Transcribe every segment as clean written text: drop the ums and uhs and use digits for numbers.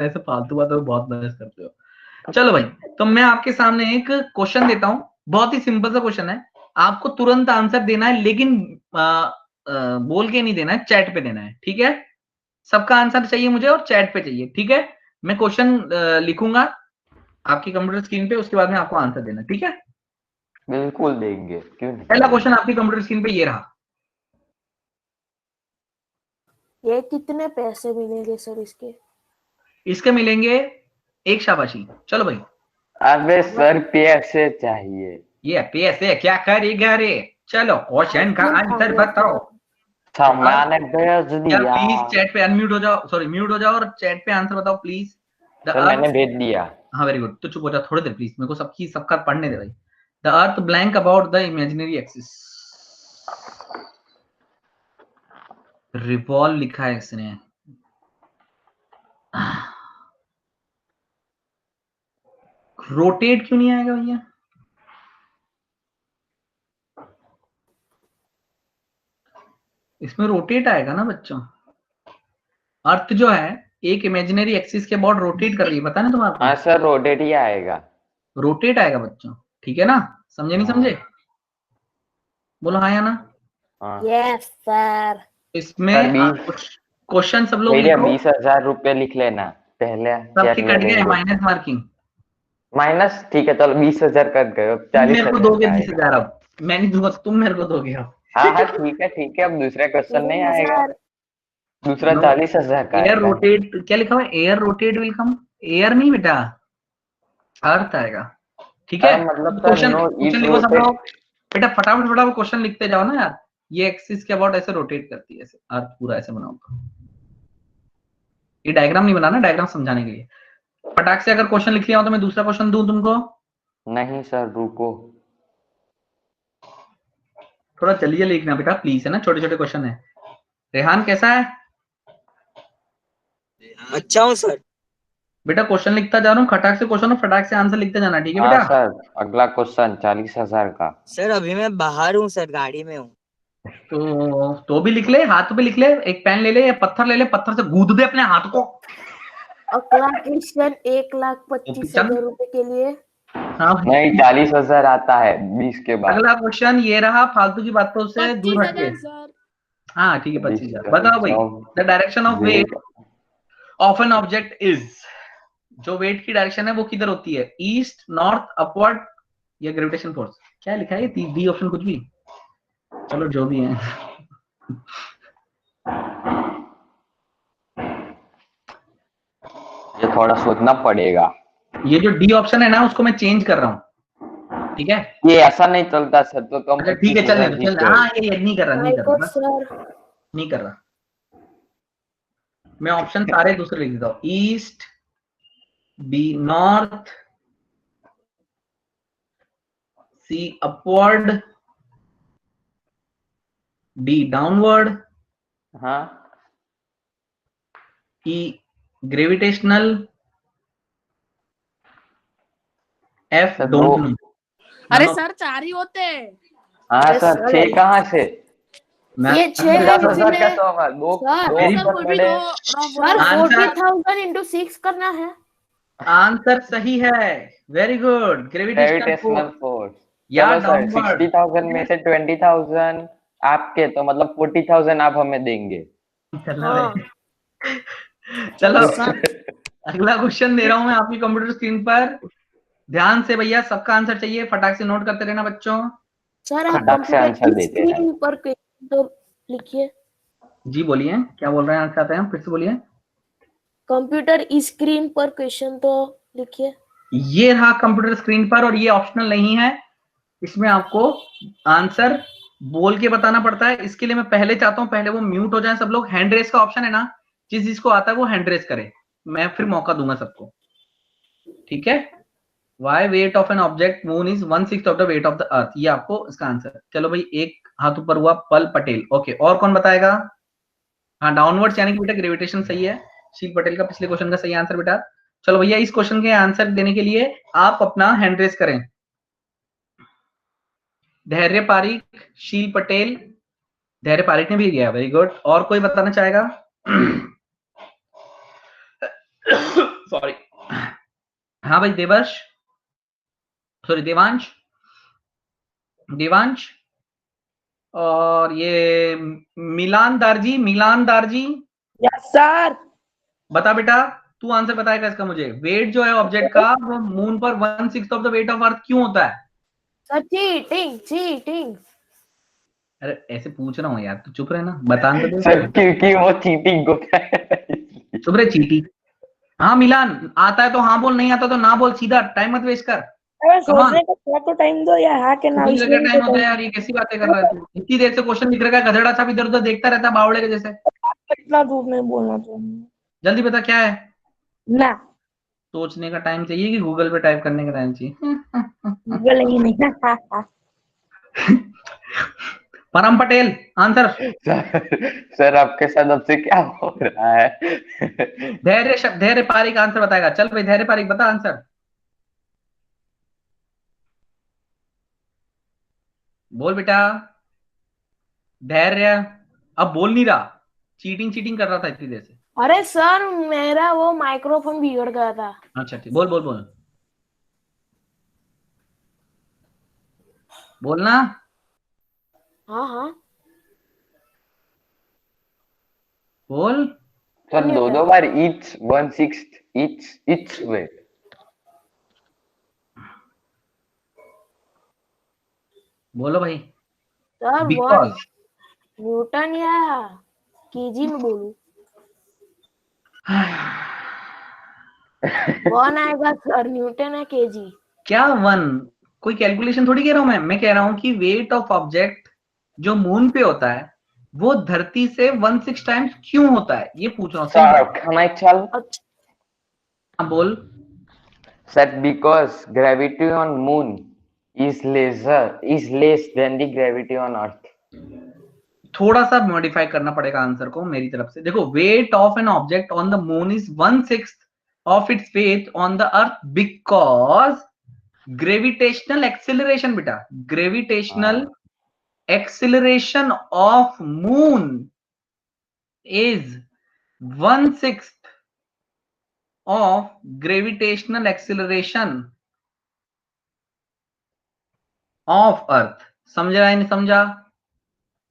ऐसे फालतू बातों में बहुत बहस करते हो। चलो भाई, तो मैं आपके सामने एक क्वेश्चन देता हूँ, बहुत ही सिंपल सा क्वेश्चन है, आपको तुरंत आंसर देना है, लेकिन बोल के नहीं देना है, चैट पे देना है, ठीक है? सबका आंसर चाहिए मुझे और चैट पे चाहिए, ठीक है? मैं क्वेश्चन लिखूंगा आपकी कंप्यूटर स्क्रीन पे, उसके बाद में आपको आंसर देना, ठीक है? बिल्कुल देंगे, क्यों नहीं पहला देंगे। क्वेश्चन आपकी कंप्यूटर स्क्रीन पे ये रहा। ये कितने पैसे मिलेंगे सर इसके? इसके मिलेंगे एक शाबाशी। चलो भाई, अबे सर पैसे चाहिए। ये पैसे क्या करेगा रे? चलो क्वेश्चन का आंसर बताओ। सामान भेज यार दिया। प्लीज चैट पे अनम्यूट हो जाओ, सॉरी म्यूट हो जाओ और चैट पे आंसर बताओ प्लीज। द सर मैंने अर्थ, भेज दिया। हाँ वेरी गुड, तो चुप हो जाओ थोड़ी देर प्लीज, मेरे को सबका पढ़ने दे भाई। The earth blank about the imaginary axis, revolve लिखा है इसने, रोटेट क्यों नहीं आएगा भैया? इसमें रोटेट आएगा ना बच्चों। अर्थ जो है एक इमेजिनरी एक्सिस के अबाउट रोटेट कर रही है, पता ना तुम्हारे हाँ सर रोटेट ही आएगा। रोटेट आएगा बच्चों, ठीक है ना? समझे नहीं समझे? बोलो हाँ या ना। हाँ यस सर। इसमें सर क्वेश्चन सब लोग भैया लिखो। 20,000 रुपये लिख लेना पहले। क्या सबके क्या कट गए लेंगे? Minus marking. माइनस ठीक है, चलो 20,000 कट गए, अब तुम मेरे को 40,000 दोगे का आएगा। 20,000, अब मैं नहीं दूंगा, तुम मेरे को दोगे अब। हाँ हाँ ठीक है, अब दूसरा क्वेश्चन नहीं आएगा। सर दूसरा नो, 40,000 का एयर आएगा। रोटेट क्या लिखा हुआ है? Air rotate will come, air नहीं बेटा, अर्थ आएगा, ठीक है? मतलब sir question no question if लिखो सब रोटेट। लोग। बेटा फटाफट फटाफट क्वेश्चन लिखते जाओ ना यार। ये एक्सिस के अबाउट ऐसे रोटेट करती है, ऐसे अर्थ पूरा ऐसे बनाऊंगा। ये डायग्राम नहीं बनाना, डायग्राम समझाने के लिए। फटाक से अगर क्वेश्चन लिख लिया हो तो मैं दूसरा क्वेश्चन दूं तुमको? नहीं सर रुको। थोड़ा जल्दी लिखना बेटा प्लीज, है ना, छोटे छोटे क्वेश्चन है। रेहान कैसा है? अच्छा हूँ सर। बेटा क्वेश्चन लिखता जा रहा हूँ, खटाक से क्वेश्चन, फटाक से आंसर लिखते जाना, ठीक है हाँ बेटा? सर अगला क्वेश्चन 40,000 का। सर अभी मैं बाहर हूँ सर, गाड़ी में हूँ। तो भी लिख ले, हाथ पे लिख ले, एक पेन ले ले या पत्थर ले ले, पत्थर से गूंद दे अपने हाथ को। अगला क्वेश्चन 1,25,000 रुपए के लिए। हाँ भाई। नहीं 40,000 आता है 20 के बाद। अगला क्वेश्चन ये रहा, फालतू की बातों से दूर हटके। 25,000 सर। हाँ ठीक है, 25,000। बताओ भाई, the direction of weight weight of an object is, जो वेट की डायरेक्शन है वो किधर होती है? ईस्ट, नॉर्थ, अपवर्ड या ग्रेविटेशन फोर्स? क्या लिखा है? डी ऑप्शन कुछ भी, चलो जो भी है। ये थोड़ा सोचना पड़ेगा। ये जो डी ऑप्शन है ना, उसको मैं चेंज कर रहा हूँ, ठीक है? ये ऐसा नहीं चलता सर, तो तुम अच्छा ठीक है, चलने 25,000 दो, चल, जीते हो। हाँ ये नहीं कर रहा, नहीं कर रहा बस, सर नहीं कर रहा। मैं ऑप्शन सारे दूसरे लिख देता हूँ। ईस्ट, बी नॉर्थ, सी अपवर्ड, डी डाउनवर्ड, हाँ ई ग्रेविटेशनल, एफ सर दो। Don't know. अरे सर 4 ही होते हैं। हाँ सर 6 कहाँ से? ये 6 है 50,000 का इसलिए सवाल, दो सर। दो वेरी सर कोई भी पकड़े। दो रॉन्ग सर बोला। आंसर 40,000 into 6 करना है। आंसर सही है, very good, gravitational gravitational force force. या चलो सर डाउनवर्ड। 60,000 में से 20,000 आपके, तो मतलब 40,000 आप हमें देंगे। चलना हाँ भाई। चलो चलो सर। अगला क्वेश्चन दे रहा हूं मैं आपकी कंप्यूटर स्क्रीन पर, ध्यान से भैया, सबका आंसर चाहिए, फटाक से नोट करते रहना बच्चों। सर आप फटाक से आंसर कंप्यूटर देते हैं। स्क्रीन पर क्वेश्चन तो लिखिए। जी बोलिए, क्या बोल रहे हैं, आंसर आते हैं, फिर से बोलिए। कंप्यूटर स्क्रीन पर क्वेश्चन तो लिखिए। ये रहा कंप्यूटर स्क्रीन पर, और ये ऑप्शनल नहीं है, इसमें आपको आंसर बोल के बताना पड़ता है। इसके लिए मैं पहले चाहता हूं पहले वो म्यूट हो जाए सब लोग। हैंड रेस का ऑप्शन है ना, जिसको आता है वो हैंड रेस करे, मैं फिर मौका दूंगा सबको, ठीक है? Y wait of an object moon is 1/6 of the weight of the earth, ये आपको इसका आंसर। चलो भाई, एक हाथ ऊपर हुआ, पल पटेल। ओके, और कौन बताएगा? हाँ डाउनवर्ड्स यानी कि बेटा ग्रेविटेशन सही है, शील पटेल का पिछले क्वेश्चन का सही आंसर बेटा। चलो भैया, इस क्वेश्चन के आंसर देने के लिए आप अपना हैंड रेस करें। धैर्य पारिक, शील पटेल, धैर्य पारिक ने भी किया, वेरी गुड। और कोई बताना चाहेगा? हाँ भाई देवर्ष, सॉरी देवांश, देवांश और ये मिलान दारजी, मिलान दारजी यस सर। बता बेटा, तू आंसर बताएगा इसका मुझे। वेट जो है ऑब्जेक्ट का वो मून पर 1/6 of the weight of earth क्यों होता है? Sir cheating cheating. अरे ऐसे पूछ रहा हूँ यार, तू चुप रहे ना, बता तो दे। सर क्योंकि वो चीटिंग को चुप रहे चीटी। हाँ मिलान, आता है तो हाँ बोल, नहीं आता तो ना बोल, सीधा, टाइम मत वेस्ट कर। अरे Come on. सोचने का थोड़ा तो टाइम दो यार, हाँ के ना सोचने का इसमें भी टाइम तो होता है टाइम। यार, ये कैसी बातें कर रहा है तू? इतनी देर से क्वेश्चन लिख रखा है, गधेड़ा सा भी इधर उधर देखता रहता है बावड़े के जैसे। इतना दूर में बोलना तो जल्दी बता क्या है। ना, सोचने का टाइम चाहिए कि गूगल पे टाइप करने का टाइम चाहिए? गूगल ही नहीं। परम पटेल आंसर। सर आपके साथ अब से क्या हो रहा है? धैर्य पारिक आंसर बताएगा। चल भाई धैर्य पारिक बता आंसर, बोल बेटा। धैर्य अब बोल नहीं रहा, चीटिंग चीटिंग कर रहा था इतनी देर से। अरे सर मेरा वो माइक्रोफोन बिगड़ गया था। अच्छा ठीक, बोल बोल बोल बोलना। हाँ हाँ बोल। सर दो बार each 1/6 each weight। बोलो भाई। सर बिकॉज वन न्यूटन या केजी में बोलूं? वन आएगा सर, न्यूटन है केजी। क्या वन? कोई कैलकुलेशन थोड़ी कह रहा हूं मैं कह रहा हूं कि वेट ऑफ ऑब्जेक्ट जो मून पे होता है वो धरती से 1/6 टाइम्स क्यों होता है, ये पूछ रहा हूँ। Sir can I tell? हाँ बोल। Sir, because gravity on moon is less than the gravity on earth। थोड़ा सा मॉडिफाई करना पड़ेगा आंसर को मेरी तरफ से। देखो, weight of an object on the moon is 1/6 of its weight on the earth because gravitational acceleration, बेटा gravitational acceleration of moon is 1/6 of gravitational acceleration of earth। समझा या नहीं समझा?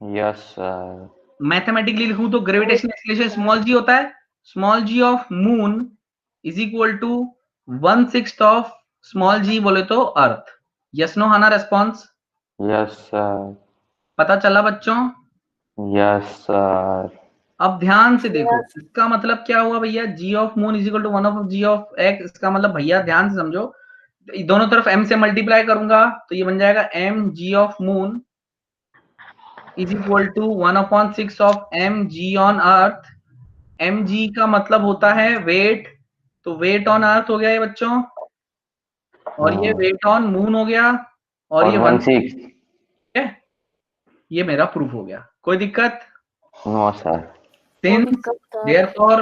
Yes sir। मैथमेटिकली लिखूं तो ग्रेविटेशनल एक्सिलरेशन स्मॉल जी होता है, small g of moon is equal to 1/6 of small g बोले तो अर्थ। यस नो हाना रेस्पॉन्स? Yes sir। पता चला बच्चों? Yes sir। अब ध्यान से देखो, इसका मतलब क्या हुआ भैया, g of moon is equal to 1 of g of X. इसका मतलब भैया ध्यान से समझो, दोनों तरफ m से मल्टीप्लाई करूंगा तो ये बन जाएगा m g of moon is equal to 1/6 of m g on earth. m g का मतलब होता है वेट, तो वेट ऑन अर्थ हो गया ये बच्चों, और ये वेट ऑन मून हो गया, और ये 1/6। है। ये मेरा प्रूफ हो गया, कोई दिक्कत? No sir. देयरफॉर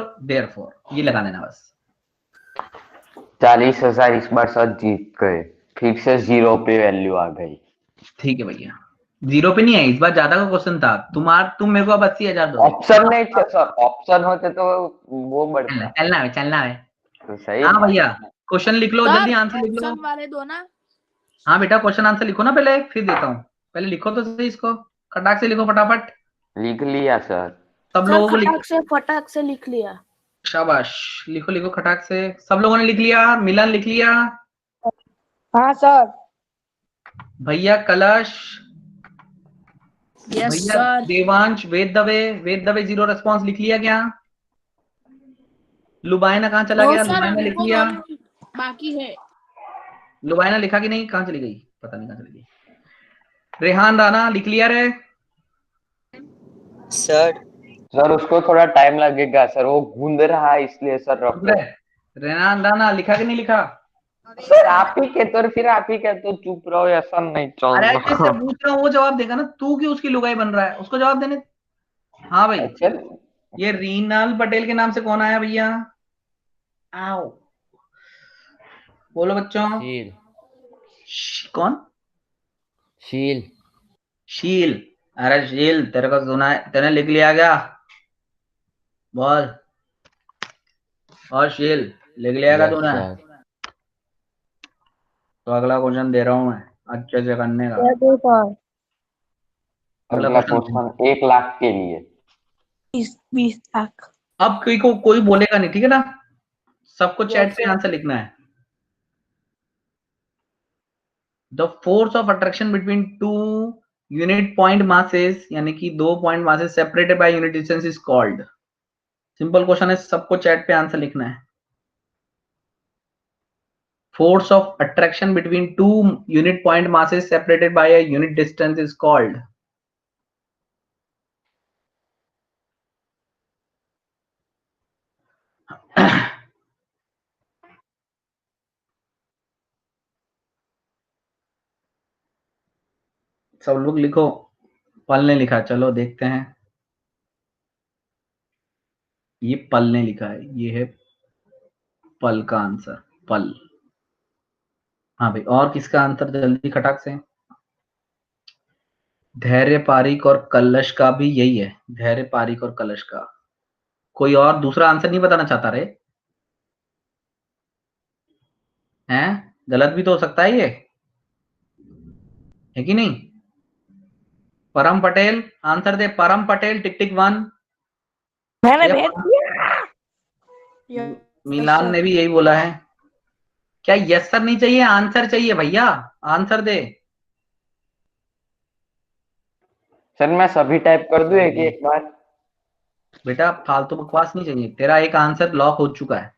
ये लगा देना बस। 40,000 इस बार सर जीत गए, फिर से 0 पे वैल्यू आ गई। ठीक है भैया, 0 पे नहीं है इस बार, ज्यादा का क्वेश्चन था। तुम मेरे को अब 80,000 दो। ऑप्शन नहीं थे सर, ऑप्शन होते तो वो बढ़ता। चलना है। तो सही। हाँ भैया क्वेश्चन लिख लो, जल्दी सर आंसर लिख लो। ऑप्शन वाले दो ना। हाँ बेटा क्वेश्चन आंसर लिखो ना पहले, फिर देता हूँ। पहले लिखो तो सही इसको, खटाक से लिखो फटाफट। लिख लिया सर। सब सर लोगों को फटाक से लिख लिया। शाबाश, लिखो लिखो खटाक से। सब लोगों ने लिख लिया? मिलन लिख लिया? हाँ सर। भैया कलश, यस भैया सर। देवांश, वेद दवे 0 रेस्पॉन्स लिख लिया क्या? लुबाइना कहाँ चला नो गया? सर, लुबाइना लिख हमको लिया? दोनों बाकी है। लुबाइना लिखा कि नहीं? कहाँ चली गई, पता नहीं कहाँ चली गई। रेहान राणा लिख लिया रे? सर सर उसको थोड़ा टाइम लगेगा सर, वो गूंद रहा है इसलिए सर रखो। रेहान राणा लिखा कि नहीं लिखा? सर आप ही कहते हो, फिर आप ही कहते हो चुप रहो, ऐसा नहीं अरे चलना। जैसे पूछ रहा हूँ वो जवाब देगा ना, तू क्यों उसकी लुगाई बन रहा है, उसको जवाब देने। हाँ भाई, अच्छा ये रीनाल पटेल के नाम से कौन आया भैया? आओ बोलो बच्चों। शील। कौन? शील। शील? अरे शील तेरे को सुना है, तेने लिख लिया क्या? बोल। और शील लिख लिया क्या यस तूने? सर। तो अगला क्वेश्चन दे रहा हूं मैं अच्छे से करने का। अगला अगला क्वेश्चन क्वेश्चन 1 लाख के लिए। 20 लाख। अब कोई बोलेगा नहीं, ठीक है ना? सबको चैट पे sir. आंसर लिखना है। The force of attraction between two unit point masses, यानी कि 2 point masses separated by unit distance is called. Simple question है, सबको चैट पे आंसर लिखना है। Force of attraction between two unit point masses separated by a unit distance is called. सब लोग लिखो। पल ने लिखा, चलो देखते हैं। ये पल ने लिखा है, ये है पल का आंसर, पल। हाँ भाई, और किसका आंसर जल्दी खटाक से? धैर्य पारिक और कलश का भी यही है, धैर्य पारिक और कलश का। कोई और दूसरा आंसर नहीं बताना चाहता रे? हैं? गलत भी तो हो सकता है ये, है कि नहीं? परम पटेल आंसर दे, परम पटेल, टिक टिक 1। मैंने ये भेज दिया। मिलान ने भी यही बोला है। क्या यस सर नहीं चाहिए, आंसर चाहिए भैया, आंसर दे। सर मैं सभी टाइप कर दूं एक बार? बेटा फालतू बकवास नहीं चाहिए, तेरा एक आंसर लॉक हो चुका है,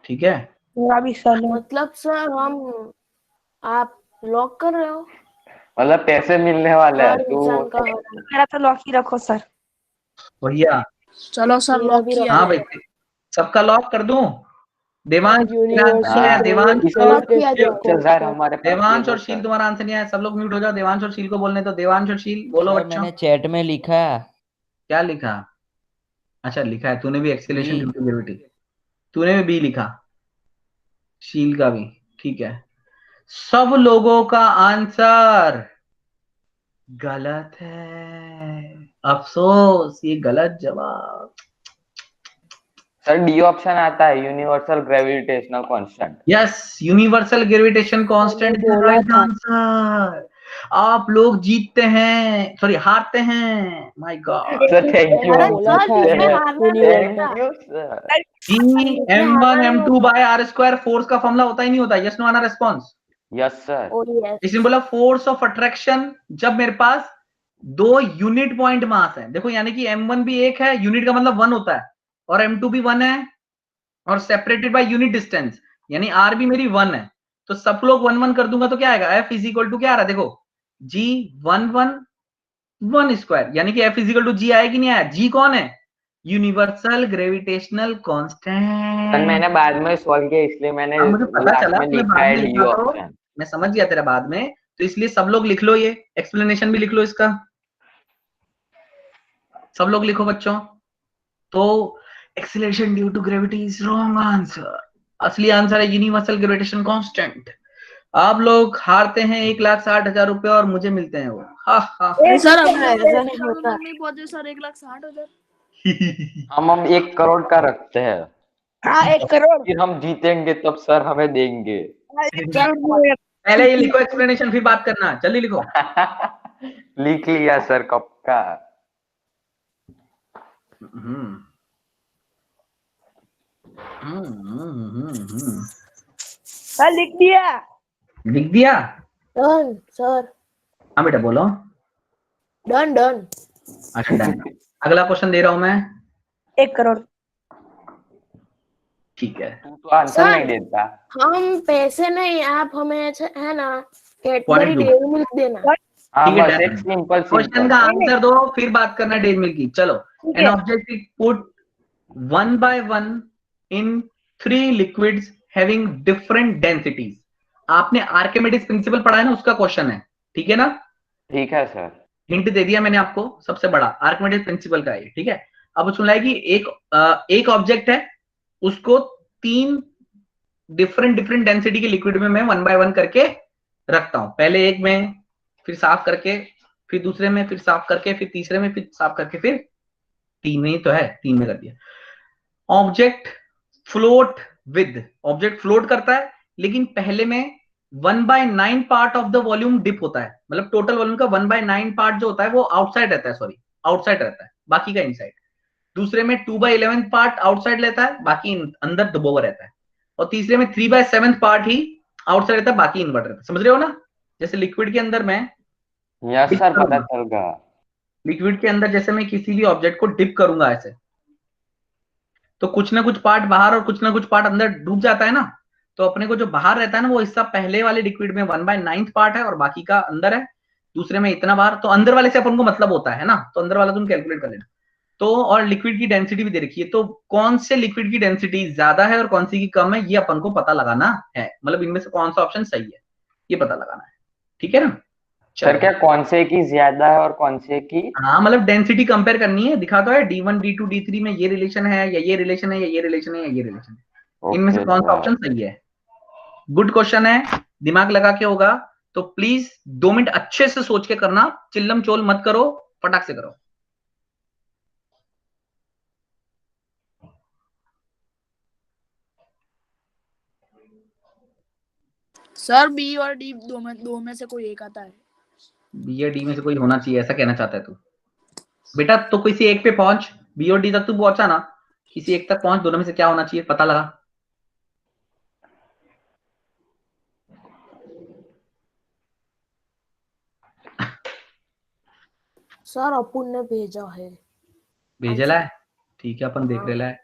ठीक है? मेरा भी सर मतलब सर हम आप लॉक कर रहे हो? मतलब पैसे मिलने वाले हैं तो इंसान का मेरा तो लॉक ही रखो सर। भैया चलो सर मेरा लॉक भी किया। हाँ भाई, सबका लॉक कर दूं? देवांश देवांश सर हमारे पास देवांश और शील तुम्हारा आंसर नहीं आया, सब लोग म्यूट हो जाओ। देवांश और शील को बोलने तो। देवांश और शील बोलो सर बच्चों। मैंने चैट में लिखा। क्या लिखा? अच्छा लिखा है तूने भी, acceleration B. Due to gravity. तूने भी बी लिखा, शील का भी, ठीक है। सब लोगों का आंसर गलत है, अफसोस, ये गलत जवाब। सर डी ऑप्शन आता है, universal gravitational constant. Yes, universal gravitation constant is the right answer. आप लोग जीतते हैं, सॉरी हारते हैं। My god. Sir thank you, thank you sir. G m1 m2 by r square force का फॉर्मूला होता ही नहीं होता। यस नो आना रिस्पॉन्स। Yes sir. इसने बोला फोर्स ऑफ अट्रैक्शन जब मेरे पास 2 यूनिट पॉइंट मास है, देखो यानी कि m1 भी एक है, यूनिट का मतलब 1 होता है, और m2 भी 1 है, और सेपरेटेड बाय यूनिट डिस्टेंस, यानी r भी मेरी 1 है। तो सब लोग 1 1 कर दूंगा तो क्या आएगा? f इज इक्वल टू क्या आ रहा है? देखो g 1 1 1 स्क्वायर, यानी कि f is equal to g आया कि नहीं आया? g कौन है? Universal gravitational constant. सर मैंने बाद में सॉल्व किया, इसलिए मैंने मुझे पता लास्ट चला में तुम्हें लिखा बाद है में डी लिखा, तो ऑप्शन। मैं समझ गया तेरा बाद में, तो इसलिए सब लोग लिख लो, ये एक्सप्लेनेशन भी लिख लो इसका, सब लोग लिखो बच्चों। तो acceleration due to gravity is wrong answer. असली आंसर है यूनिवर्सल ग्रेविटेशन कांस्टेंट। आप लोग हारते हैं 1,60,000 रुपए और मुझे मिलते हैं वो। सर नहीं पहुंचे सर 1,60,000। हम 1 करोड़ का रखते हैं। हाँ 1 करोड़। फिर हम जीतेंगे तब सर हमें देंगे। पहले ये लिखो एक्सप्लेनेशन, फिर बात करना, जल्दी लिखो। लिख लिया सर कब का। सर लिख दिया। लिख दिया? Done sir. हाँ बेटा बोलो। Done done. अच्छा डन। अगला क्वेश्चन दे रहा हूं मैं। 1 करोड़। ठीक है। तू तो आंसर नहीं देता। हम पैसे नहीं, आप हमें है ना कैडबरी Quantity दो। डेयरी मिल्क देना। हाँ ठीक है, बस एक डन। सिंपल क्वेश्चन का आंसर दो, फिर बात करना डेज मिल्क की। चलो, N object is put 1 by 1 in 3 liquids having different densities. आपने आर्किमिडीज प्रिंसिपल पढ़ा है ना, उसका क्वेश्चन है, ठीक है ना? ठीक है सर। हिंट दे दिया मैंने आपको, सबसे बड़ा आर्किमिडीज प्रिंसिपल का है, ठीक है? अब उसमें लाएगी एक ऑब्जेक्ट है, उसको 3 डिफरेंट डेंसिटी के लिक्विड में मैं 1 by 1 करके रखता हूं। पहले एक में, फिर साफ करके, फिर दूसरे में, फिर साफ करके, फिर तीसरे में, फिर साफ करके, फिर 3 में ही तो है, 3 में कर दिया। ऑब्जेक्ट फ्लोट करता है लेकिन पहले में 1/9 part of the volume dip होता है, मतलब टोटल वॉल्यूम का 1/9 पार्ट जो होता है वो आउटसाइड रहता है, सॉरी आउटसाइड रहता है, बाकी का इनसाइड। दूसरे में 2/11 पार्ट आउटसाइड रहता है, बाकी अंदर दबा हुआ रहता है। और तीसरे में 3/7 पार्ट ही आउटसाइड रहता है, बाकी इनवर्ट रहता है। समझ रहे हो ना? जैसे लिक्विड के अंदर मैं यस सर, पता चल गया। लिक्विड के अंदर जैसे मैं किसी भी ऑब्जेक्ट को डिप करूंगा ऐसे, तो कुछ ना कुछ पार्ट बाहर और कुछ ना कुछ पार्ट अंदर डूब जाता है ना। तो अपने को जो बाहर रहता है ना वो हिस्सा पहले वाले लिक्विड में 1/9 पार्ट है और बाकी का अंदर है। दूसरे में इतना बाहर, तो अंदर वाले से अपन को मतलब होता है ना, तो अंदर वाला तुम कैलकुलेट कर लेना। तो और लिक्विड की डेंसिटी भी दे रखी है, तो कौन से लिक्विड की डेंसिटी ज्यादा है और कौन सी की कम है ये अपन को पता लगाना है, मतलब इनमें से कौन सा ऑप्शन सही है ये पता लगाना है। ठीक है ना? सर क्या कौन से की ज्यादा है और कौन से की? हाँ, मतलब डेंसिटी कंपेयर करनी है, दिखा तो है D1 D2 D3 में ये रिलेशन है या ये रिलेशन है या ये रिलेशन है या ये रिलेशन है, इनमें से कौन सा ऑप्शन सही है। गुड क्वेश्चन है, दिमाग लगा के होगा तो प्लीज 2 मिनट अच्छे से सोच के करना, चिल्लम चोल मत करो, फटाक से करो। सर बी और डी दो में से कोई एक आता है। बी या डी में से कोई होना चाहिए, ऐसा कहना चाहता है तू? बेटा तो किसी एक पे पहुंच, बी और डी तक तू पहुंचा ना, किसी एक तक पहुंच, दोनों में से क्या होना चाहिए पता लगा। सर अपुन ने भेजा है। भेजला है, ठीक है अपन देख रहे है।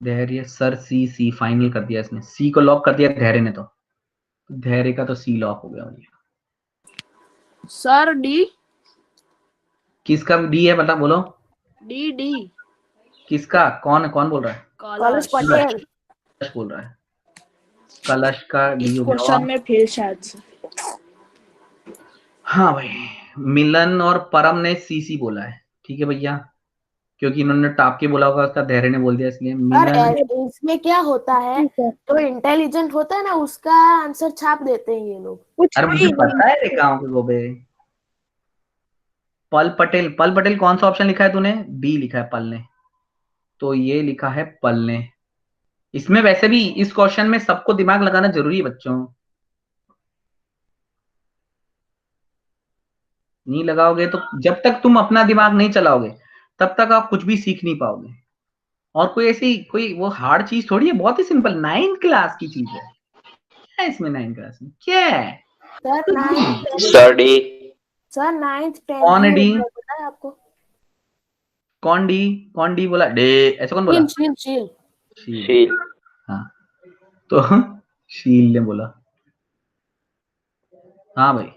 धैर्य सर सी फाइनल कर दिया इसने, सी को लॉक कर दिया धैर्य ने, तो धैर्य का तो सी लॉक हो गया भैया। Sir D. किसका डी है बता, बोलो। डी डी किसका? कौन बोल रहा है? कलश पटेल कलश बोल रहा है, कलश का डी इस हो गया। क्वेश्चन में फेल शायद से। हाँ भाई, मिलन और परम ने सी बोला है, ठीक है भैया, क्योंकि इन्होंने टाप के बोला होगा, उसका धैर्य ने बोल दिया, इसलिए मिलन। इसमें क्या होता है, तो इंटेलिजेंट होता है ना उसका आंसर छाप देते हैं ये लोग। अरे मुझे पता है रे गाँव के गोबे। पल पटेल कौन सा ऑप्शन लिखा है तूने? बी लिखा है पल ने, तो ये लिखा है पल ने। इसमें वैसे भी इस क्वेश्चन में सबको दिमाग लगाना जरूरी है बच्चों, नहीं लगाओगे तो जब तक तुम अपना दिमाग नहीं चलाओगे तब तक आप कुछ भी सीख नहीं पाओगे। और कोई ऐसी कोई वो हार्ड चीज थोड़ी है, बहुत ही सिंपल 9th क्लास की चीज है। क्या है इसमें 9th क्लास में क्या है? सर 9th 10th कौन है डी? पता है आपको? कौन डी बोला? डे ऐसा कौन बोला? शील। हाँ तो शील ने बोला। हाँ भाई,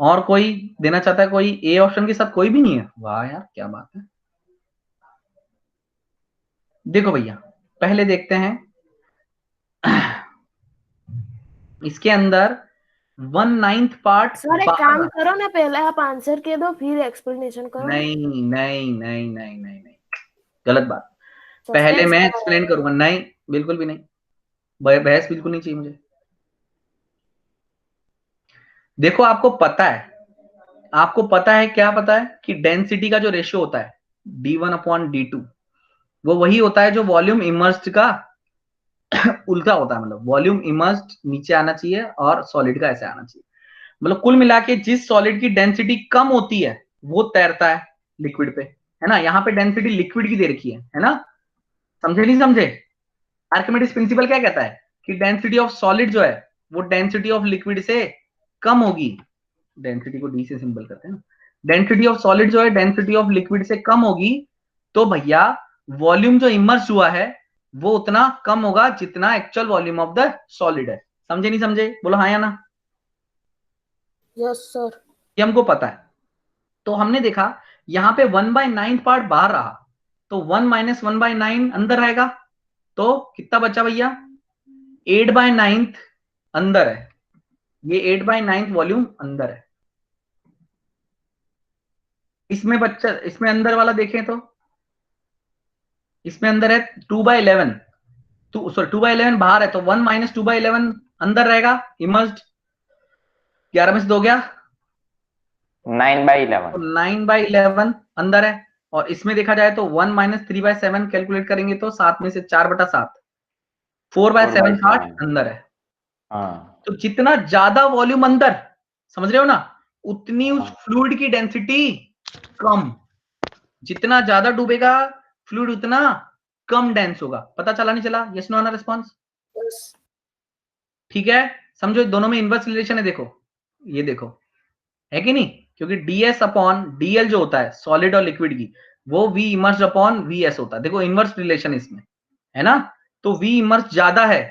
और कोई देना चाहता है? कोई ए ऑप्शन के साथ कोई भी नहीं है? वाह यार क्या बात है। देखो भैया पहले देखते हैं इसके अंदर 1/9 पार्ट। सर एक काम करो ना, पहले आप आंसर के दो फिर एक्सप्लेनेशन करो। नहीं, गलत बात। पहले मैं एक्सप्लेन करूंगा। नहीं, बिल्कुल भी नहीं, बहस बिल्कुल नहीं चाहिए मुझे। देखो आपको पता है क्या पता है कि डेंसिटी का जो रेशियो होता है D1/D2 वो वही होता है जो वॉल्यूम इमर्स्ड का उल्टा होता है, मतलब वॉल्यूम इमर्स्ड नीचे आना चाहिए और सॉलिड का ऐसे आना चाहिए। मतलब कुल मिला के जिस सॉलिड की डेंसिटी कम होती है वो तैरता है लिक्विड पे, है ना। यहाँ पे डेंसिटी लिक्विड की दे रखी है ना। समझे नहीं समझे? आर्किमिडीज प्रिंसिपल क्या कहता है कि डेंसिटी ऑफ सॉलिड जो है वो डेंसिटी ऑफ लिक्विड से कम होगी। डेंसिटी को डी से सिंबल करते हैं ना। डेंसिटी ऑफ सॉलिड जो है डेंसिटी ऑफ लिक्विड से कम होगी, तो भैया वॉल्यूम जो इमर्स हुआ है वो उतना कम होगा जितना actual volume of the solid है। समझे नहीं समझे? बोलो हाँ या ना। Yes sir. ये हमको पता है। तो हमने देखा यहाँ पे 1/9 पार्ट बाहर रहा, तो 1 - 1/9 अंदर रहेगा, तो कितना बचा भैया? 8/9 अंदर है, ये 8/9 वॉल्यूम अंदर है। इसमें बच्चा, इसमें अंदर वाला देखें तो इसमें अंदर है 2/11, 2/11 बाहर है, तो 1 - 2/11 अंदर रहेगा इमर्स्ड। 11 में से 2 गया 9/11, तो 9/11 अंदर है। और इसमें देखा जाए तो 1 - 3/7 कैलकुलेट करेंगे तो 7 में से 4/7, 4/7 पार्ट 4/7 अंदर है। हाँ तो जितना ज्यादा वॉल्यूम अंदर, समझ रहे हो ना, उतनी उस हाँ। फ्लूइड की डेंसिटी कम। जितना ज्यादा डूबेगा फ्लूइड उतना कम डेंस होगा। पता चला नहीं चला? यस नो आना रिस्पॉन्स? ठीक है, समझो दोनों में इनवर्स रिलेशन है। देखो ये देखो, है कि नहीं? क्योंकि ds अपॉन dl जो होता है सॉलिड और लिक्विड की, वो v इमर्ज अपॉन vs होता है। देखो इनवर्स रिलेशन इसमें है ना। तो v इमर्ज ज्यादा है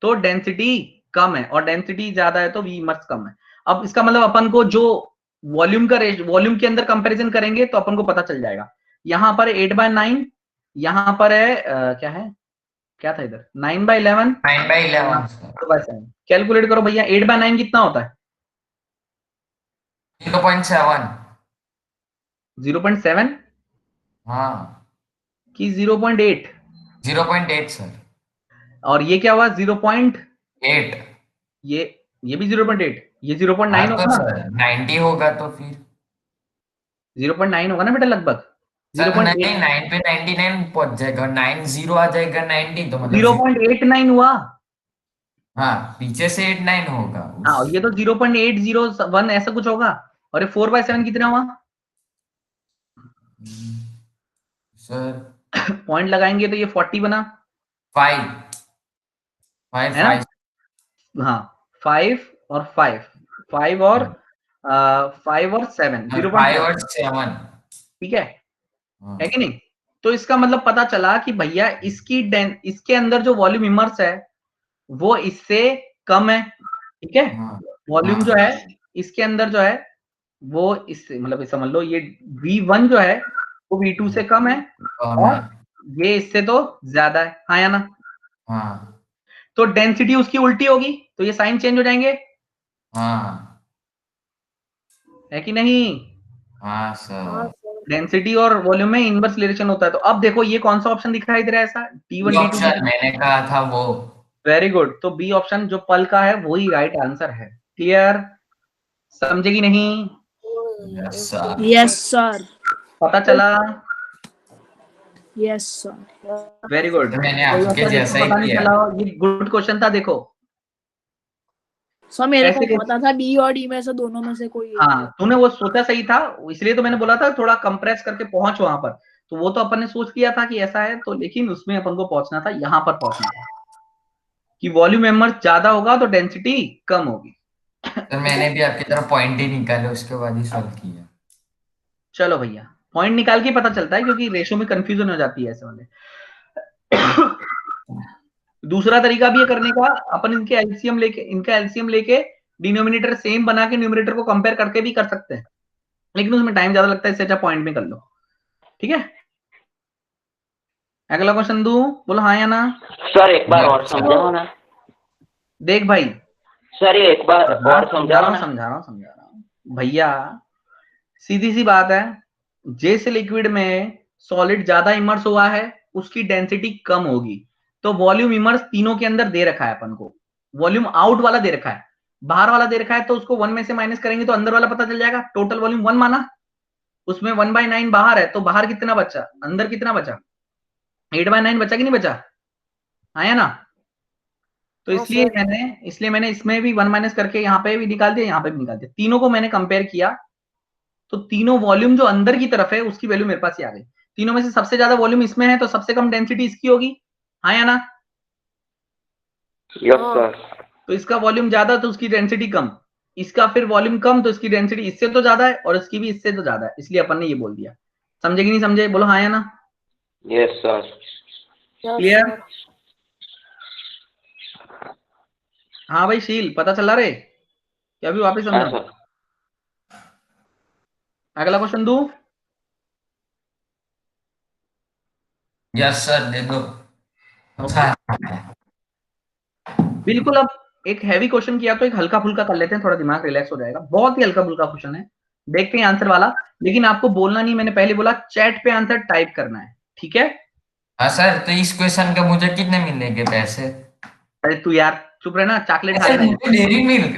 तो डेंसिटी कम है, और डेंसिटी ज्यादा है तो v इमर्ज कम है। अब इसका मतलब अपन को जो वॉल्यूम का वॉल्यूम के अंदर कंपैरिजन करेंगे तो अपन को पता चल जाएगा। यहां पर 8/9, यहां पर है क्या है, क्या था इधर, 9/11, 9/11 सर। 4/7। कैलकुलेट करो भैया, 8/9 कितना होता है? 0.7। 0.7 हाँ कि 0.8? 0.8 सर। और ये क्या हुआ 0.8? 8। ये भी 0.8, ये 0.9 हाँ होगा तो ना? सर 90 होगा तो फिर 0.9 होगा ना बेटा लगभग। सर 0.8, नहीं 9 पे 99 पहुंच जाएगा, 90 आ जाएगा 90 तो मतलब 0.89 हुआ। हाँ पीछे से 89 होगा हाँ, और ये तो 0.801 ऐसा कुछ होगा। और ये 4/7 कितना हुआ? सर पॉइंट लगाएंगे तो ये 40 बना, 5 5 है ना? 5। हाँ, 5 और 5, 5 और 5 और 7, 5 0.7। और 7। ठीक है कि नहीं? तो इसका मतलब पता चला कि भैया इसके अंदर जो वॉल्यूम इमर्स है वो इससे कम है। ठीक है, वॉल्यूम जो है इसके अंदर जो है वो इससे, मतलब समझ लो ये V1 जो है वो V2 से कम है, और ये इससे तो ज्यादा है। हाँ या ना? हाँ तो डेंसिटी उसकी उल्टी होगी, तो ये साइन चेंज हो जाएंगे, हाँ है कि नहीं? हाँ सर। डेंसिटी और वॉल्यूम में इनवर्स रिलेशन होता है। तो अब देखो ये कौन सा ऑप्शन दिखाई दे रहा है ऐसा, ये D1 D2 ऑप्शन मैंने कहा था वो। Very good. तो बी ऑप्शन जो पल का है वही राइट आंसर है। क्लियर? समझे कि नहीं? Yes sir. Yes sir. पता चला? Yes sir. Very good. तो मैंने कोई आपके ऐसा जैसा जिसको ही पता नहीं किया। चला हो, ये गुड क्वेश्चन था। देखो सर मेरे ऐसे को पता था डी और डी में से दोनों में से कोई एक हाँ, है। तूने वो सोचा सही था, इसलिए तो मैंने बोला था थोड़ा कंप्रेस करके पहुंच वहां पर। तो वो तो अपन ने सोच लिया था कि ऐसा है, तो लेकिन उसमें अपन को पहुंचना था, यहां पर पहुंचना था कि वॉल्यूम मेंबर ज्यादा होगा तो डेंसिटी कम होगी। तो मैंने भी आपकी तरफ पॉइंट ही निकाले उसके बाद ही सॉल्व किया। चलो भैया, पॉइंट निकाल के पता चलता है क्योंकि रेशो में कंफ्यूजन हो जाती है ऐसे वाले। दूसरा तरीका भी है करने का, अपन इनका एलसीएम लेके डिनोमिनेटर सेम बना के न्यूमरेटर को कंपेयर करके भी कर सकते हैं, लेकिन उसमें टाइम ज्यादा लगता है, इससे अच्छा पॉइंट में कर लो। ठीक है, अगला क्वेश्चन दू, बोलो हाँ या ना? सर एक बार और समझाओ ना। देख भाई, सर ये एक बार और समझाओ ना। समझा रहा हूँ भैया। सीधी सी बात है, जैसे लिक्विड में सॉलिड ज्यादा इमर्स हुआ है उसकी डेंसिटी कम होगी। तो वॉल्यूम इमर्स तीनों के अंदर दे रखा है अपन को, वॉल्यूम आउट वाला दे रखा है, बाहर वाला दे रखा है, तो उसको 1 में से माइनस करेंगे तो अंदर वाला पता चल जाएगा। टोटल वॉल्यूम 1 माना, उसमें 1/9 बाहर है, तो बाहर कितना बचा, अंदर कितना बचा, 8/9 बचा कि नहीं बचा? आया ना? तो इसलिए मैंने इसमें भी 1 माइनस करके यहाँ पे भी निकाल दिया, यहाँ पे भी निकाल दिया। तीनों को मैंने कंपेयर किया तो तीनों वॉल्यूम जो अंदर की तरफ है उसकी वैल्यू मेरे पास ही आ गई। तीनों में से सबसे ज्यादा वॉल्यूम इसमें है तो सबसे कम डेंसिटी इसकी होगी। हाँ या ना? Yes sir. तो इसका वॉल्यूम ज्यादा तो उसकी डेंसिटी कम, इसका फिर वॉल्यूम कम तो इसकी डेंसिटी इससे तो ज्यादा है, और इसकी भी इससे तो ज्यादा है, इसलिए अपन ने ये बोल दिया। समझे कि नहीं समझे? बोलो हाँ या ना? Yes sir. क्लियर? हाँ भाई शील, पता चला रे क्या? अभी वापस हाँ समझा? सर। अगला क्वेश्चन दू? यस सर दे दो। बिल्कुल। अब एक हैवी क्वेश्चन किया तो एक हल्का फुल्का कर लेते हैं, थोड़ा दिमाग रिलैक्स हो जाएगा। बहुत ही हल्का फुल्का क्वेश्चन है, देखते हैं आंसर वाला। लेकिन आपको बोलना नहीं, मैंने पहले बोला चैट पे आंसर टाइप करना है, ठीक है? हाँ सर, तो इस क्वेश्चन के मुझे कितने मिलेंगे पैसे? अरे तू यार चुप रहना, चॉकलेट खा सर लेना। मुझे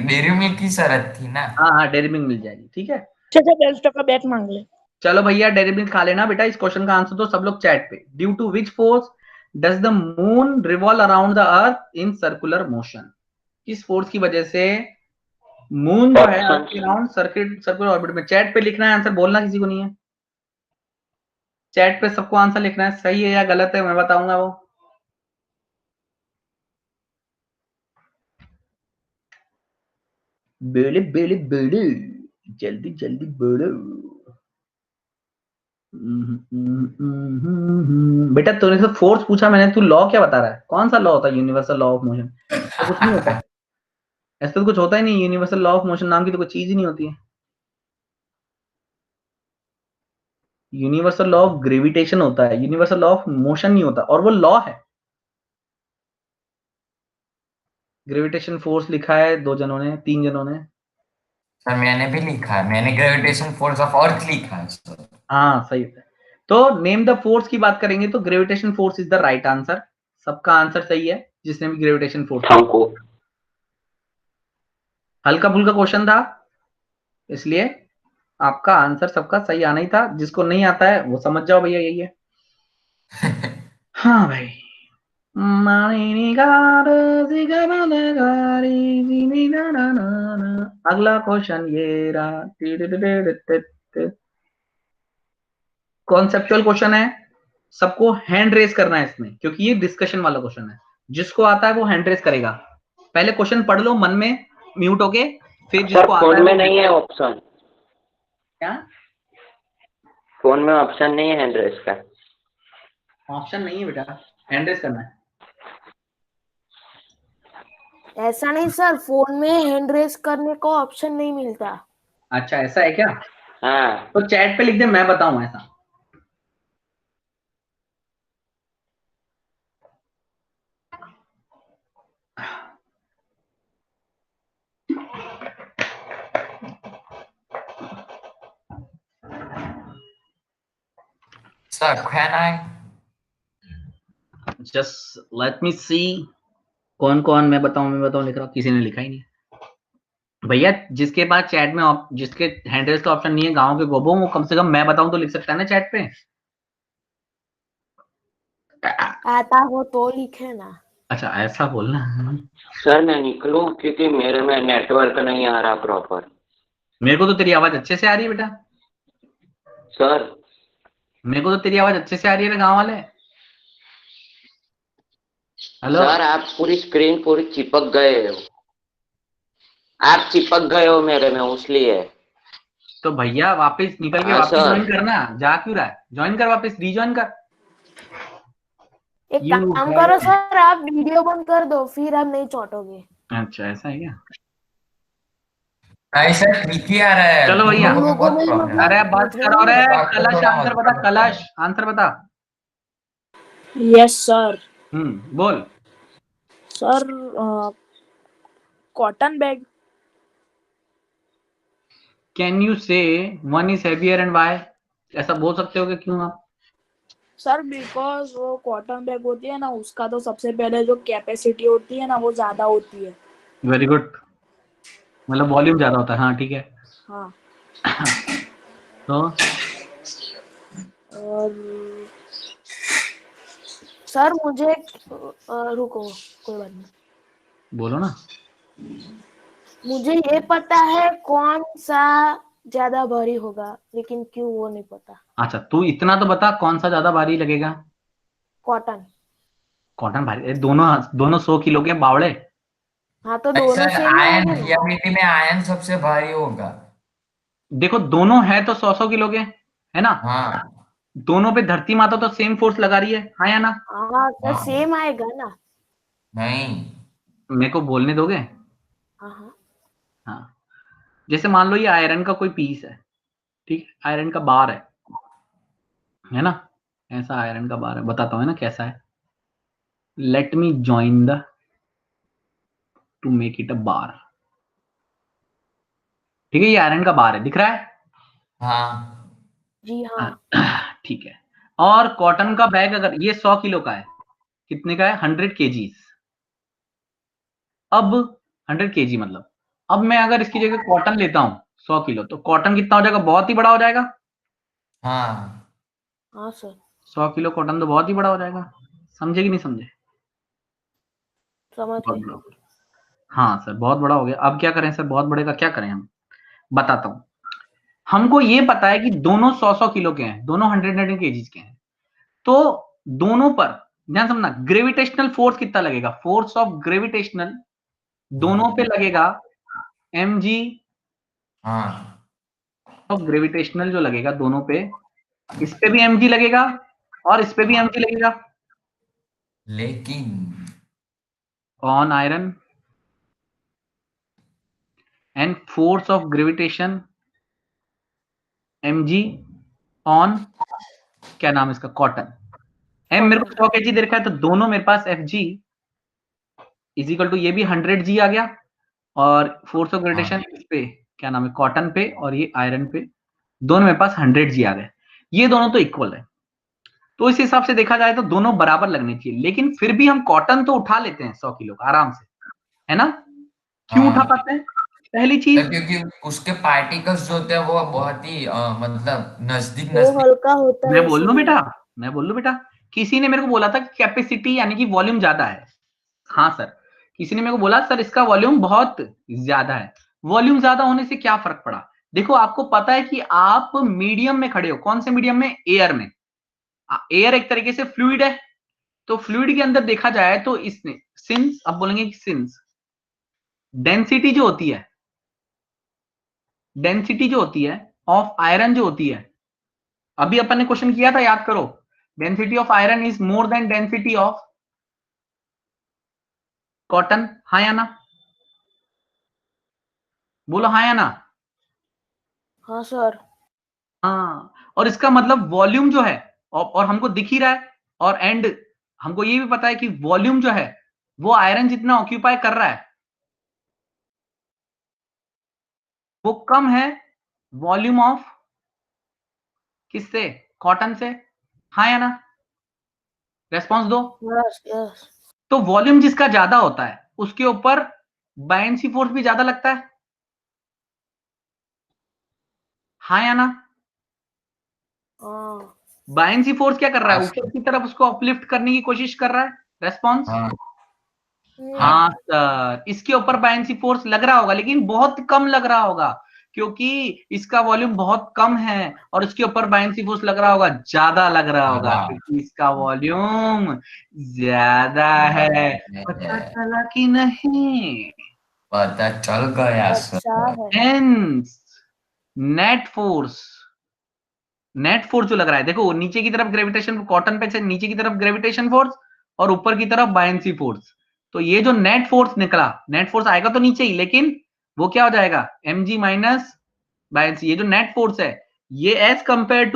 डेयरी मिल्क की शर्त थी ना। हाँ डेयरी मिल्क मिल जाएगी, ठीक है। 10 टका बैक मांग ले। चलो भैया डेयरी मिल्क खा लेना बेटा। इस क्वेश्चन का आंसर तो सब लोग चैट पे। Due to which force does the moon revolve around the earth in circular motion? किस फोर्स की वजह से मून जो है अर्थ के अराउंड सर्कुलर ऑर्बिट में? चैट पे लिखना है आंसर, बोलना किसी को नहीं है। चैट पे सबको आंसर लिखना है, सही है या गलत है मैं बताऊंगा वो। बेले बेले बेले, जल्दी जल्दी बोलो। बेटा तूने तो फोर्स पूछा मैंने, तू लॉ क्या बता रहा है? कौन सा लॉ होता है यूनिवर्सल लॉ ऑफ मोशन? तो कुछ नहीं होता है, ऐसा तो कुछ होता ही नहीं। यूनिवर्सल लॉ ऑफ मोशन नाम की तो कोई चीज ही नहीं होती है। यूनिवर्सल लॉ ऑफ ग्रेविटेशन होता है, यूनिवर्सल लॉ ऑफ मोशन नहीं होता, और वो लॉ है। ग्रेविटेशन फोर्स लिखा है 2 जनों ने, 3 जनों ने। सर मैंने भी लिखा है, मैंने ग्रेविटेशन फोर्स ऑफ अर्थ लिखा है सर। हाँ सही है। तो नेम द फोर्स की बात करेंगे तो gravitation force is the right answer. सबका आंसर सही है जिसने भी ग्रेविटेशन फोर्स। हमको हल्का फुल्का क्वेश्चन था इसलिए आपका आंसर सबका सही आना ही था। जिसको नहीं आता है वो समझ जाओ भैया, यही है। हाँ भाई। अगला क्वेश्चन ये रहा, कॉन्सेप्चुअल क्वेश्चन है। सबको हैंड रेज करना है इसमें, क्योंकि ये डिस्कशन वाला क्वेश्चन है। जिसको आता है वो हैंड रेज करेगा। पहले क्वेश्चन पढ़ लो मन में म्यूट होके, फिर सर जिसको आता फोन है में वो नहीं है ऑप्शन, क्या फोन में ऑप्शन नहीं है हैंड रेस का। ऑप्शन नहीं है बेटा, हैंड रेज करना है। ऐसा नहीं सर, फोन में हैंड रेस करने को ऑप्शन नहीं मिलता। अच्छा ऐसा है क्या? हाँ तो चैट पे लिख दे, मैं बताऊं ऐसा। Sir can I just let me see, कौन कौन मैं बताऊं लिख रहा हूं, किसी ने लिखा ही नहीं भैया। जिसके पास चैट में जिसके हैंड रेज का ऑप्शन नहीं है, गांव के गोबो, वो कम से कम मैं बताऊं तो लिख सकता है ना चैट पे। आता हो तो लिखे ना। अच्छा ऐसा बोलना। सर मैं निकलूं क्योंकि मेरे में नेटवर्क नहीं आ रहा प्रॉपर। मेरे को तो तेरी आवाज अच्छे से आ रही है बेटा। सर मेरे को तो तेरी आवाज अच्छे से आ रही है ना गाँव वाले। हेलो सर आप पूरी स्क्रीन पूरी चिपक गए हो, आप चिपक गए हो मेरे में इसलिए। तो भैया वापस निकल के हाँ, वापस सर। ज्वाइन करना, जा क्यों रहा है? ज्वाइन कर वापस, रीज्वाइन कर। एक You काम have- करो सर, आप वीडियो बंद कर दो, फिर आप नहीं चौंटोगे। अच्छा ऐसा है क्या? नहीं सर ठीक ही आ रहा है। चलो तुम भैया। लोगों को बहुत नहीं प्रॉब्लम मतलब- अरे है। बात करो रे। आपको कलश थोड़ा आंसर और बता, प्रॉब्लम कलश आंसर बता। Yes sir. बोल। Sir cotton bag. Can you say one is heavier and why? ऐसा बोल सकते हो कि क्यों आप? सर बिकॉज वो कॉटन बैग होती है ना, उसका तो सबसे पहले जो कैपेसिटी होती है ना वो ज्यादा होती है। वेरी गुड, मतलब वॉल्यूम ज्यादा होता है। हाँ ठीक है। हाँ। तो और सर मुझे रुको, कोई बात नहीं। बोलो ना। मुझे ये पता है कौन सा ज्यादा भारी होगा, लेकिन क्यों वो नहीं पता। अच्छा तू इतना तो बता, कौन सा ज्यादा भारी लगेगा? कॉटन। कॉटन भारी? दोनों दोनों 100 किलो के बावड़े। हाँ तो दोनों सर सेम ही आयन, होंगे ना। रियलिटी में आयन सबसे भारी होगा। देखो दोनों है तो 100 किलो के, है ना? हाँ दोनों पे धरती माता तो सेम फोर्स लगा रही है, हाँ या ना? हाँ सर हाँ। सेम आएगा ना। नहीं मेरे को बोलने दोगे? हाँ हाँ। हाँ। जैसे मान लो ये आयरन का कोई पीस है, ठीक है, आयरन का बार है ना? ऐसा आयरन का बार है, बताता हूँ है ना कैसा है। Let me join the to make it a bar. ठीक है, ये आयरन का बार है, दिख रहा है? हाँ जी हाँ। ठीक है। और कॉटन का बैग अगर ये 100 किलो का है, कितने का है? 100 केजीज। अब 100 केजी मतलब, अब मैं अगर इसकी जगह कॉटन लेता हूं 100 किलो, तो कॉटन कितना हो जाएगा? बहुत ही बड़ा हो जाएगा। हाँ हाँ सर। 100 किलो कॉटन तो बहुत ही बड़ा हो जाएगा। समझे कि नहीं समझे? समझ बहुत गए। बड़ा हो गया। हाँ सर बहुत बड़ा हो गया। अब क्या करें सर, बहुत बड़े का क्या करें हम, बताता हूँ। हमको ये पता है कि दोनों 100-100 किलो के हैं, दोनों 100 केजीज के हैं, तो दोनों पर ध्यान समझना, ग्रेविटेशनल फोर्स कितना लगेगा, फोर्स ऑफ ग्रेविटेशनल दोनों पे लगेगा mg हाँ ऑफ ग्रेविटेशनल जो लगेगा दोनों पे, इस पे भी mg लगेगा और इस पे भी mg लगेगा लेकिन on iron, and force of gravitation mg on क्या नाम है इसका, कॉटन। m मेरे को 100 kg दे रखा है, तो दोनों मेरे पास fg इज इक्वल टू, ये भी 100g आ गया, और फोर्स ऑफ ग्रेविटेशन इस पे क्या नाम है, कॉटन पे, और ये आयरन पे, दोनों मेरे पास 100g आ गए। ये दोनों तो इक्वल है, तो इस हिसाब से देखा जाए तो दोनों बराबर लगने चाहिए, लेकिन फिर भी हम कॉटन तो उठा लेते हैं 100 किलो का आराम से, है ना? क्यों उठा हाँ पाते हैं? पहली तो चीज, क्योंकि उसके पार्टिकल्स जो होते हैं वो बहुत ही मतलब नजदीक वो नजदीक। हल्का होता है मैं बोल लूं इसीलिए। बेटा, मैं बोल लूं बेटा, किसी ने मेरे को बोला था कि कैपेसिटी यानी कि वॉल्यूम ज्यादा है। हाँ सर, किसी ने मेरे को बोला सर इसका वॉल्यूम बहुत ज्यादा है। वॉल्यूम ज्यादा होने से क्या फर्क पड़ा? देखो आपको पता है कि आप मीडियम में खड़े हो, कौन से मीडियम में, एयर में। एयर एक तरीके से फ्लूइड है, तो फ्लूइड के अंदर देखा जाए तो इसने सिंस, अब बोलेंगे कि सिंस डेंसिटी जो होती है, डेंसिटी जो होती है ऑफ आयरन जो होती है, अभी अपन ने क्वेश्चन किया था याद करो, density of iron is more than density of cotton, हाँ या ना? बोलो हाँ या ना? हाँ सर। हाँ, और इसका मतलब वॉल्यूम जो है, और हमको दिख ही रहा है, और एंड हमको ये भी पता है कि वॉल्यूम जो है वो आयरन जितना ऑक्यूपाई कर रहा है वो कम है वॉल्यूम ऑफ किससे, कॉटन से, हाँ या ना? रेस्पॉन्स दो। Yes yes. तो वॉल्यूम जिसका ज्यादा होता है उसके ऊपर बायनेंसी फोर्स भी ज्यादा लगता है, हाँ या ना? हाँ बायनेंसी फोर्स क्या कर रहा है, हाँ ऊपर की तरफ उसको अपलिफ्ट करने की कोशिश कर रहा है। रेस्पॉन्स, हाँ हाँ हाँ सर, इसके ऊपर बायनेंसी फोर्स लग रहा होगा, लेकिन बहुत कम लग रहा होगा, क्योंकि इसका वॉल्यूम बहुत कम है, और इसके ऊपर बायनेंसी फोर्स लग रहा होगा, ज्यादा लग रहा होगा, हाँ, क्योंकि इसका वॉल्यूम ज्यादा है। पता चला कि नहीं? पता चल गया अच्छा सर। है। Hence net force, net force जो लग रहा है, देखो नीचे की तरफ ग्रेविटेशन, कॉटन पे से नीचे की तरफ ग्रेविटेशन फोर्स, और ऊपर की तरफ बायनेंसी फोर्स, तो ये जो नेट फोर्स निकला, नेट फोर्स आएगा तो नीचे ही, लेकिन वो क्या हो जाएगा, mg माइनस बायनेंसी। ये जो नेट फोर्स है ये एज कंपेयर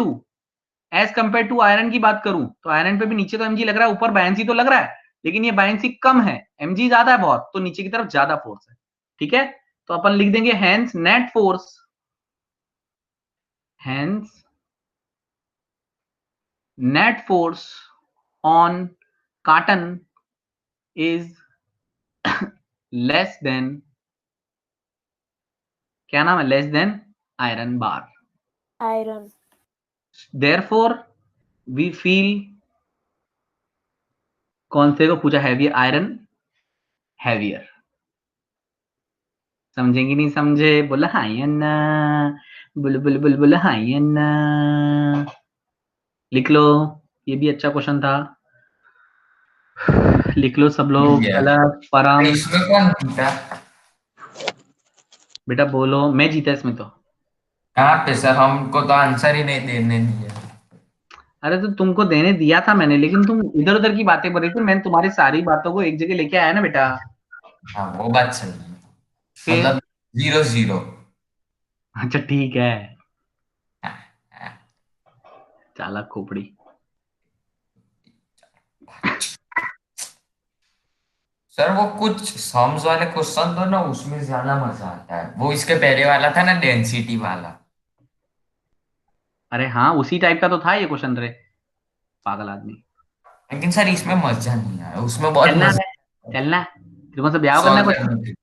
टू आयरन की बात करूं तो आयरन पे भी नीचे तो mg लग रहा है, ऊपर बायनेंसी तो लग रहा है, लेकिन ये बायनेंसी कम है, mg ज्यादा है बहुत, तो नीचे की तरफ ज्यादा फोर्स है। ठीक है, तो अपन लिख देंगे hence net force, hence net force on cotton is less than, क्या नाम है, less than iron bar. Iron. therefore we feel, कौन से को पूछा, हैवी आयरन हैवियर। समझेंगे नहीं समझे, बोला हाँ या ना, बोल हाँ या ना, लिख लो, ये भी अच्छा क्वेश्चन था, लिख लो सब लोग, Yeah. कलर परम। इसमें कौन जीता? बेटा बोलो, मैं जीता इसमें तो। कहाँ पे सर, हमको तो आंसर ही नहीं देने दिया। अरे तो तुमको देने दिया था मैंने, लेकिन तुम इधर उधर की बातें कर रही थी, मैंने तुम्हारी सारी बातों को एक जगह लेके आया ना बेटा। हाँ वो बात सही है। फिर मतलब 0-0। अच्छा ठीक है, चालाक खोपड़ी। सर वो कुछ सम्स वाले क्वेश्चन दो ना, उसमें ज्यादा मजा आता है। वो इसके पहले वाला था ना, डेंसिटी वाला। अरे हाँ उसी टाइप का तो था ये क्वेश्चन रे, पागल आदमी। लेकिन सर इसमें मजा नहीं आया, उसमें बहुत चलना है, मजा चलना है, तेरे को से ब्याह करना है सॉल्व क्वेश्चन। करने में।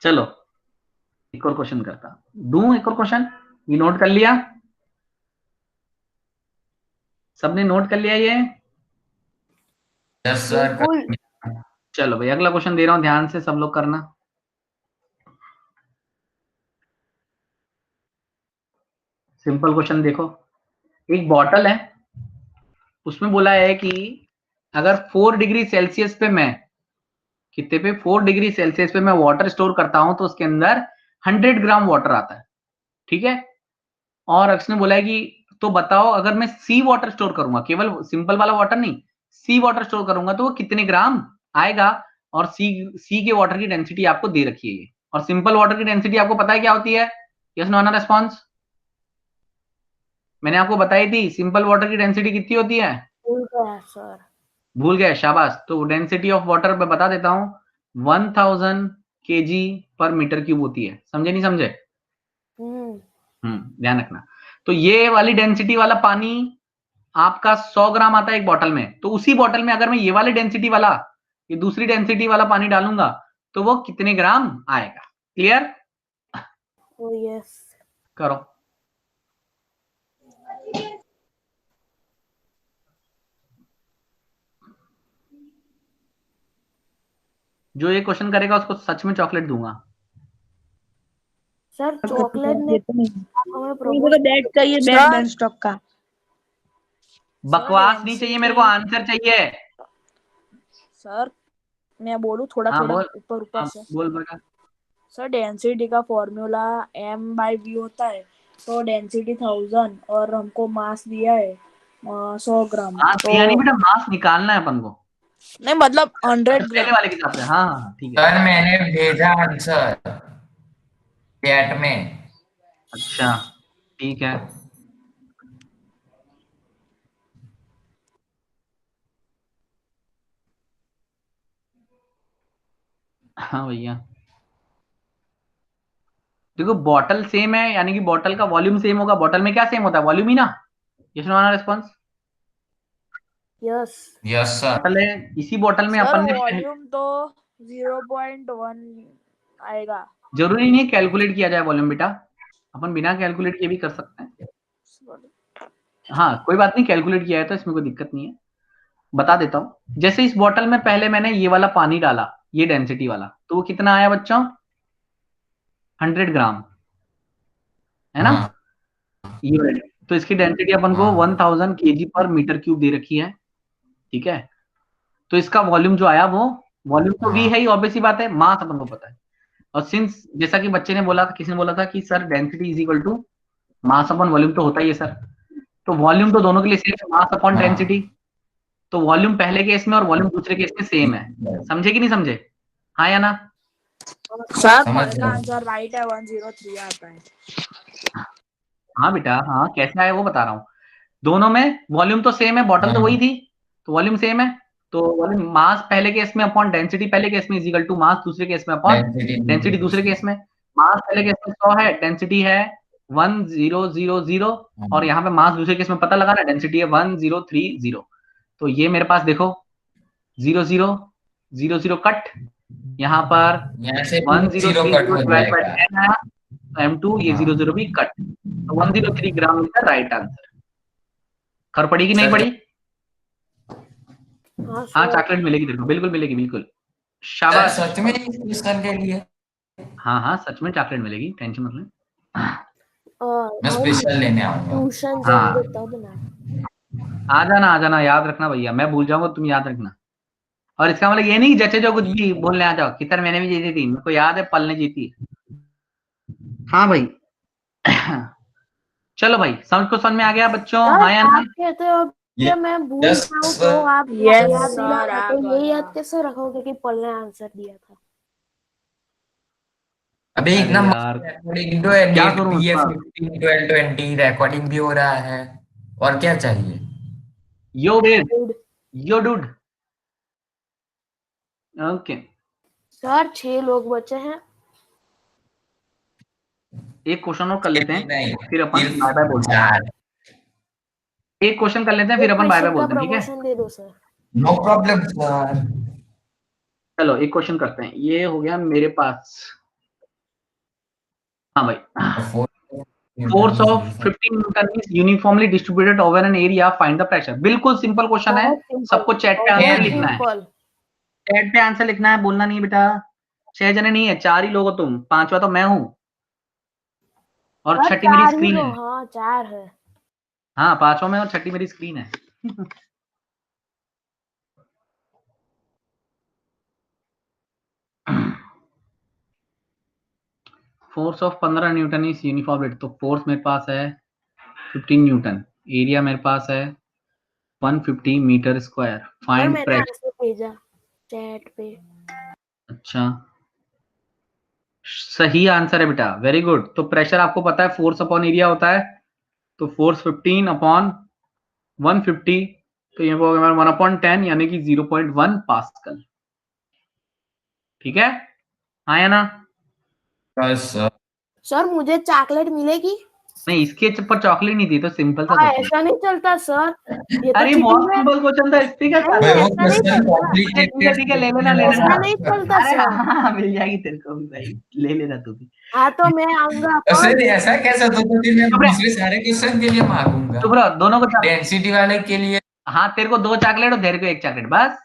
चलो एक और क्वेश्चन करता, दूं एक और क्वेश्चन। ये नोट कर लिया? सबने नोट कर लिया ये? Yes sir. बिल्कुल। चलो भाई अगला क्वेश्चन दे रहा हूं, ध्यान से सब लोग करना। सिंपल क्वेश्चन देखो, एक बॉटल है, उसमें बोला है कि अगर 4 डिग्री सेल्सियस पे मैं कितने पे 4 डिग्री सेल्सियस पे मैं वाटर स्टोर करता हूं तो उसके अंदर 100 ग्राम वाटर आता है, ठीक है। और उसने बोला है कि तो बताओ अगर मैं सी वाटर स्टोर करूंगा, केवल सिंपल वाला वाटर नहीं, सी वाटर स्टोर करूंगा तो वो कितने ग्राम आएगा। और सी के वाटर की डेंसिटी आपको दे रखी है ये, और सिंपल वाटर की डेंसिटी आपको पता है क्या होती है? यस नो आना रिस्पॉन्स। मैंने आपको बताई थी सिंपल वाटर की डेंसिटी कितनी होती है? भूल गया सर। भूल गए, शाबाश। तो डेंसिटी ऑफ वाटर मैं बता देता हूं, 1000 kg पर मीटर क्यूब होती है। समझे नहीं समझे? ध्यान रखना। तो ये वाली डेंसिटी वाला पानी आपका 100 ग्राम आता है एक बॉटल में, तो उसी बॉटल में अगर मैं ये वाले डेंसिटी वाला, ये दूसरी डेंसिटी वाला पानी डालूंगा तो वो कितने ग्राम आएगा? क्लियर? ओ यस। करो। जो ये क्वेश्चन करेगा उसको सच में चॉकलेट दूंगा। सर चॉकलेट ने हमें मुझे तो बैग चाहिए, बैग बैंक स्टॉक का। बकवास नहीं चाहिए मेरे को, आंसर चाहिए। सर मैं बोलूं थोड़ा हाँ थोड़ा बोल, ऊपर ऊपर हाँ, से। बोल बेटा। सर डेंसिटी का फॉर्मूला m/v होता है, तो डेंसिटी 1000 और हमको मास दिया है 100 ग्राम। मास तो दिया नहीं बेटा, मास निकालना है अपन को। नहीं मतलब 100 पहले ग्राम। वाले के हिसाब से, हाँ हाँ ठीक है। सर मैंने भेजा आंसर चैट में। अच्छा ठीक है। हाँ भैया देखो, बॉटल सेम है यानी कि बॉटल का वॉल्यूम सेम होगा। बॉटल में क्या सेम होता है? वॉल्यूम ही ना। Yes no response. Yes. Yes sir. Bottle है, इसी बॉटल में सर अपन ने वॉल्यूम तो 0.1 आएगा। जरूरी नहीं है कैलकुलेट किया जाए वॉल्यूम बेटा, अपन बिना कैलकुलेट किए भी कर सकते हैं। हाँ कोई बात नहीं, कैलकुलेट किया है तो इसमें कोई दिक्कत नहीं है। बता देता हूं, जैसे इस बॉटल में पहले मैंने ये वाला पानी डाला, ये डेंसिटी वाला, तो वो कितना आया बच्चों? 100 ग्राम, है ना? हाँ ये वाला। तो इसकी डेंसिटी अपन को हाँ 1000 kg पर मीटर क्यूब दे रखी है, ठीक है। तो इसका वॉल्यूम जो आया वो वॉल्यूम तो वी हाँ है ही, ऑब्वियस सी बात है। मास अपन को पता है। और सिंस जैसा कि बच्चे ने बोला था, किसी ने बोला था कि sir density is equal to mass upon volume, तो होता ही है सर। तो वॉल्यूम तो दोनों के लिए सेम है, मास अपॉन हाँ। डेंसिटी। तो वॉल्यूम पहले केस में और वॉल्यूम दूसरे केस में सेम है। समझे कि नहीं समझे? हाँ या ना? सर समझ फर्स्ट गया। आंसर राइट है, 103 आता है। हाँ बेटा, हाँ कैसे आया वो बता रहा हूँ। दोनों में वॉल्यूम तो सेम है, बॉटल तो वही हाँ थी, तो वॉल्यूम सेम है। तो वॉल्यूम मास पहले केस में अपॉन डेंसिटी पहले केस में इज इक्वल टू मास दूसरे केस में अपॉन डेंसिटी डेंसिटी दूसरे केस में। मास पहले केस में 100 है, डेंसिटी है 1000, और यहाँ पे मास दूसरे केस में पता लगा ना, डेंसिटी है 1030। तो ये मेरे पास देखो 0000 कट, यहाँ पर यहाँ से 0 1030 कट हो डिवाइड बाय जाएगा। 10 आया, m2 ये हाँ 00 भी कट, तो 103 ग्राम का राइट आंसर। खर पड़ी कि नहीं सर पड़ी? हाँ हाँ सर। चॉकलेट मिलेगी तेरे को, बिल्कुल मिलेगी, बिल्कुल। सर शाबाश। सच में इस क्वेश्चन के लिए हाँ हाँ सच में चॉकलेट मिलेगी, टेंशन मत ले। मैं हम स्पेशल लेने आऊंगा। ट्यूशन हाँ जाएंगे तब ना। आ जाना याद रखना भैया, मैं भूल जाऊंगा तुम याद रखना। और इसका मतलब ये नहीं जचे जो कुछ भी बोलने आ जाओ कि सर मैंने भी जीती थी, मेरे को याद है पल ने जीती। हाँ भाई चलो भाई, समझ को समझ में आ गया बच्चों? सर हाँ या ना? आप कहते हो कि मैं भूल यस जाऊं तो सर। आप Yes, याद sir, दिलाना, आ तो ये गया। याद कैसे रखोगे कि पल ने आंसर दिया था? अभी अरे इतना यार रिकॉर्डिंग क्या नेट करूं भी है, उसका? 15 12 20 रिकॉर्डिंग भी हो रहा है, और क्या चाहिए। यो वेद, यो डूड। ओके सर 6 लोग बचे हैं। एक क्वेश्चन और कर लेते भी नहीं, हैं, फिर अपन सिर्फ बाय बाय बोलते हैं। 4। एक क्वेश्चन कर लेते हैं, फिर एक अपन बाय बाय पेशेंट का बोलते हैं, ठीक है? प्रमोशन दे दो सर। No problem sir. चलो एक क्वेश्चन करते हैं, ये हो गया मेरे पास। हाँ भाई force of 15 Newton is uniformly distributed over an area, find the pressure. बिल्कुल सिंपल क्वेश्चन है, बहुत सिंपल, सबको चैट पे आंसर बहुत लिखना है, सिंपल। चैट पे आंसर लिखना है, बोलना नहीं बेटा। 6 जने नहीं है, 4 ही लोग हो तुम, 5वां तो मैं हूं और हाँ, 6ठी मेरी 4 ही स्क्रीन लोग, है। हाँ 4 है। हाँ 5वां में और 6ठी मेरी स्क्रीन है। Force of 15 Newton is uniform, तो फोर्स मेरे पास है 15 न्यूटन, एरिया मेरे पास है 150 मीटर स्क्वायर, सर फाइंड मैंने प्रेशर। आंसर भेजा चैट पे। अच्छा सही आंसर है बेटा, वेरी गुड। तो प्रेशर आपको पता है फोर्स अपॉन एरिया होता है, तो फोर्स 15 अपॉन 150, तो ये होगा 1/10 यानी कि 0.1 पास्कल। ठीक है, हाँ या ना? बस सर मुझे चॉकलेट मिलेगी? नहीं इसके ऊपर चॉकलेट नहीं थी, तो सिंपल सा हाँ क्वेश्चन। ऐसा नहीं चलता सर, ये तो अरे चीटिंग बहुत है। सिंपल क्वेश्चन था, इस पे क्या नहीं, भाई वो ऐसा नहीं क्वेश्चन चलता। कॉम्प्लिकेटेड ठीक है ले लेना ले ऐसा लेना। नहीं चलता अरे सर। हाँ मिल जाएगी तेरे को भी भाई, ले लेना तू भी। हाँ तो मैं आऊंगा सर अपन। ऐसा कैसा, तो फिर मैं चुप रह, दूसरे सारे क्वेश्चन के लिए मांगूंगा, चुप रहो, दोनों को डेंसिटी वाले के लिए। हाँ तेरे को 2 चॉकलेट और तेरे को 1 चॉकलेट, बस